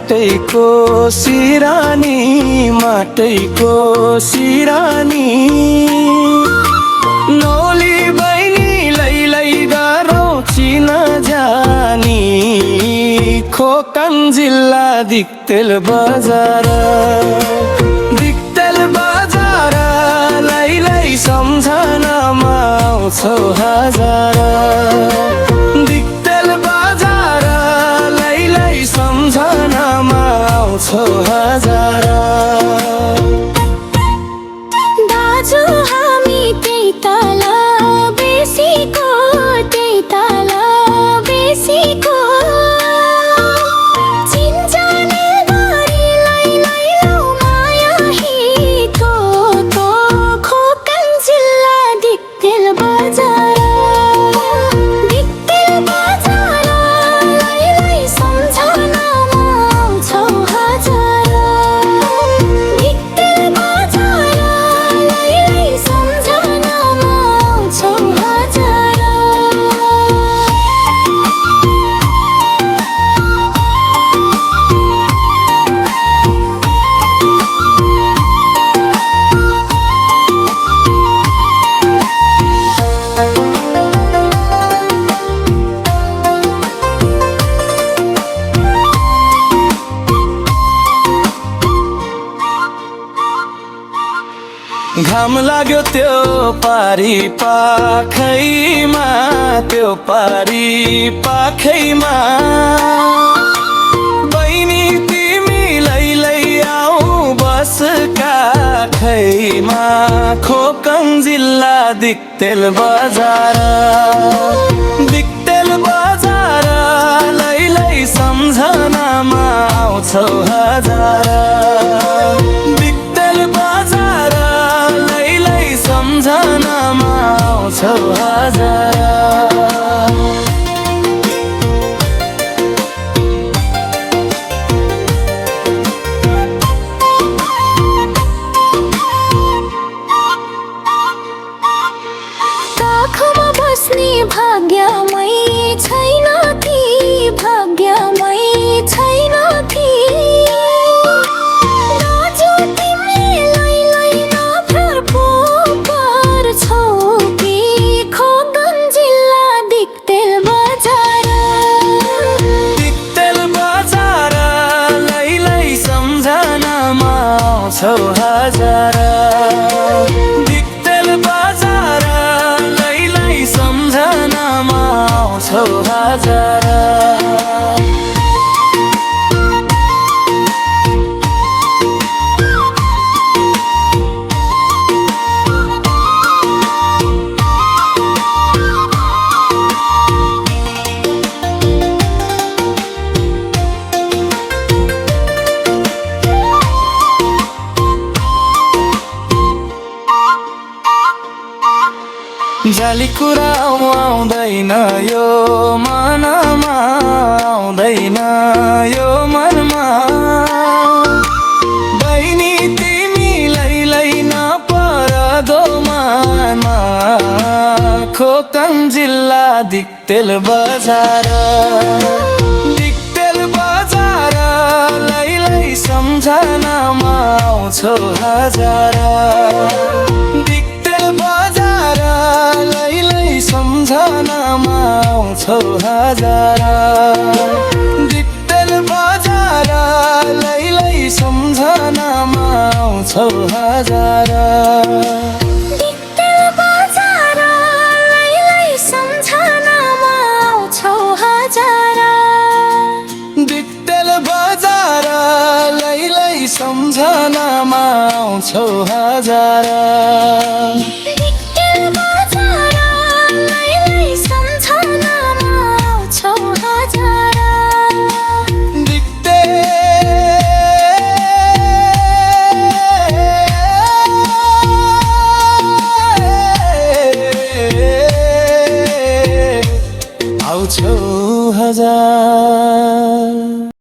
माटैको सिरानी माटैको सिरानी नौली बहिनी लै गरौँ चिन जानी खोकन जिल्ला दिक्तेल बजार लै सम्झनामा आउँछौ हजार दिक्तेल बजार लै सम्झनामा आउँछौ हजार दाजु हामी त्यही तल बेसीको त्यही तल बेसीको चिन्जाने गरी लै लौ माया हितको तो खोकन जिल्ला दिक्तेल बजार दिक्तेल बजार लै सम्झनामा आउँछौ हजार दिक्तेल बजार लै सम्झनामा आउँछौ हजार घाम लाग्यो त्यो पारी पाखैमा त्यो पारी पाखैमा बहिनी तिमी लै आऊ बस काखैमा खोकन जिल्ला दिक्तेल बजार दिक्तेल बजार लै सम्झनामा आउँछौ हजार दिक्तेल बजार लै सम्झनामा आउँछौ हजार काखमा बस्ने भाग्यमै छैन ती भाग्यमै छैन ती दाजु तिमीले लै नफेर पो पर्छौ कि खोकन जिल्ला दिक्तेल बजार दिक्तेल बजार लै सम्झनामा आउँछौ हजार दिक्तेल बजार लै सम्झनामा आउँछौ हजार जाली कुरा आउँदैन यो मनमा आउँदैन यो मनमा बहिनी तिमी लै नपरदो मनमा खोकन जिल्ला दिक्तेल बजार दिक्तेल बजार लै सम्झनामा आउँछौ हजार दिक्तेल बजार लै सम्झनामा आउँछौ हजार दिक्तेल बजार लै सम्झनामा आउँछौ हजार दिक्तेल बजार लै सम्झनामा आउँछौ हजार दिक्तेल बजार लै सम्झनामा आउँछौ हजार दिक्तेल बजार लै सम्झनामा आउँछौ हजार आउँछौ हजार।